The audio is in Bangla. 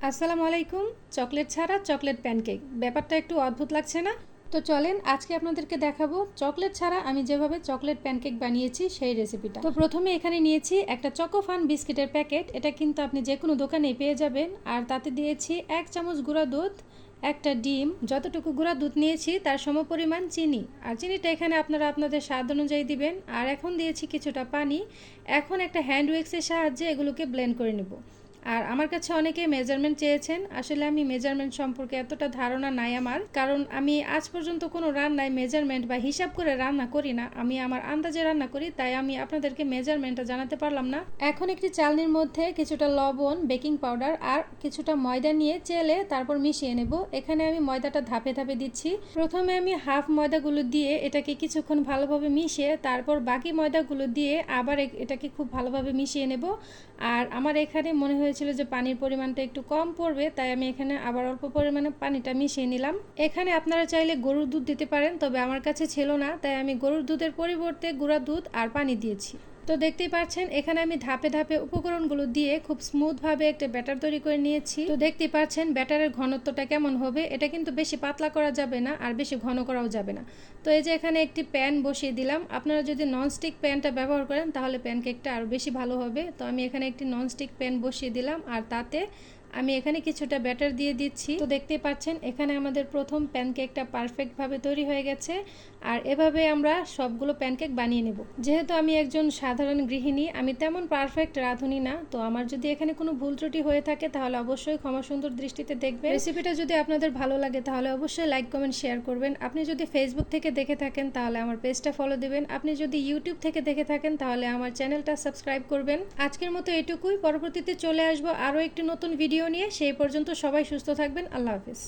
আসসালামু আলাইকুম। চকলেট ছাড়া চকলেট প্যানকেক, ব্যাপারটা একটু অদ্ভুত লাগছে না? তো চলেন আজকে আপনাদেরকে দেখাবো চকলেট ছাড়া আমি যেভাবে চকলেট প্যানকেক বানিয়েছি সেই রেসিপিটা। তো প্রথমে এখানে নিয়েছি একটা চকোফান বিস্কিটের প্যাকেট। এটা কিন্তু আপনি যে কোনো দোকানেই পেয়ে যাবেন। আর তাতে দিয়েছি 1 চামচ গুঁড়া দুধ, একটা ডিম, যতটুকু গুঁড়া দুধ নিয়েছি তার সমপরিমাণ চিনি। আর চিনিটা এখানে আপনারা আপনাদের স্বাদ অনুযায়ী দিবেন। আর এখন দিয়েছি কিছুটা পানি। এখন একটা হ্যান্ড উইক্সের সাহায্যে এগুলোকে ব্লেন্ড করে নেব। আর আমার কাছে অনেকে মেজারমেন্ট চেয়েছেন। আসলে আমি মেজারমেন্ট সম্পর্কে এতটা ধারণা নাই আমার, কারণ আমি আজ পর্যন্ত কোনো রান্নায় মেজারমেন্ট বা হিসাব করে রান্না করি না। আমি আমার আন্দাজে রান্না করি, তাই আমি আপনাদেরকে মেজারমেন্টটা জানাতে পারলাম না। এখন একটি চালনির মধ্যে কিছুটা লবণ, বেকিং পাউডার আর কিছুটা ময়দা নিয়ে চেলে তারপর মিশিয়ে নেব। এখানে আমি ময়দাটা ধাপে ধাপে দিচ্ছি। প্রথমে আমি হাফ ময়দাগুলো দিয়ে এটাকে কিছুক্ষণ ভালোভাবে মিশিয়ে তারপর বাকি ময়দাগুলো দিয়ে আবার এটাকে খুব ভালোভাবে মিশিয়ে নেব। আর আমার এখানে মনে হয়েছিল যে পানির পরিমাণটা একটু কম পড়বে, তাই আমি এখানে আবার অল্প পরিমাণে পানিটা মিশিয়ে নিলাম। এখানে আপনারা চাইলে গরুর দুধ দিতে পারেন, তবে আমার কাছে ছিল না, তাই আমি গরুর দুধের পরিবর্তে গুঁড়া দুধ আর পানি দিয়েছি। তো দেখতেই পাচ্ছেন এখানে আমি ধাপে ধাপে উপকরণগুলো দিয়ে খুব স্মুথভাবে একটা ব্যাটার তৈরি করে নিয়েছি। তো দেখতেই পাচ্ছেন ব্যাটারের ঘনত্বটা কেমন হবে। এটা কিন্তু বেশি পাতলা করা যাবে না আর বেশি ঘন করাও যাবে না। তো এই যে এখানে একটি প্যান বসিয়ে দিলাম। আপনারা যদি ননস্টিক প্যানটা ব্যবহার করেন তাহলে প্যানকেকটা আরও বেশি ভালো হবে। তো আমি এখানে একটি ননস্টিক প্যান বসিয়ে দিলাম আর তাতে আমি এখানে কিছুটা ব্যাটার দিয়ে দিচ্ছি। তো দেখতেই পাচ্ছেন এখানে আমাদের প্রথম প্যানকেকটা পারফেক্টভাবে তৈরি হয়ে গেছে। আর এভাবে আমরা সবগুলো প্যানকেক বানিয়ে নেব। যেহেতু আমি একজন সাধারণ গৃহিণী, আমি তেমন পারফেক্ট রাঁধুনি না, তো আমার যদি এখানে কোনো ভুল ত্রুটি হয়ে থাকে তাহলে অবশ্যই ক্ষমা সুন্দর দৃষ্টিতে দেখবেন। রেসিপিটা যদি আপনাদের ভালো লাগে তাহলে অবশ্যই লাইক, কমেন্ট, শেয়ার করবেন। আপনি যদি ফেসবুক থেকে দেখে থাকেন তাহলে আমার পেজটা ফলো দিবেন। আপনি যদি ইউটিউব থেকে দেখে থাকেন তাহলে আমার চ্যানেলটা সাবস্ক্রাইব করবেন। আজকের মতো এটুকুই। পরবর্তীতে চলে আসবো আরও একটি নতুন ভিডিও নিয়ে। সেই পর্যন্ত সবাই সুস্থ থাকবেন। আল্লাহ হাফিজ।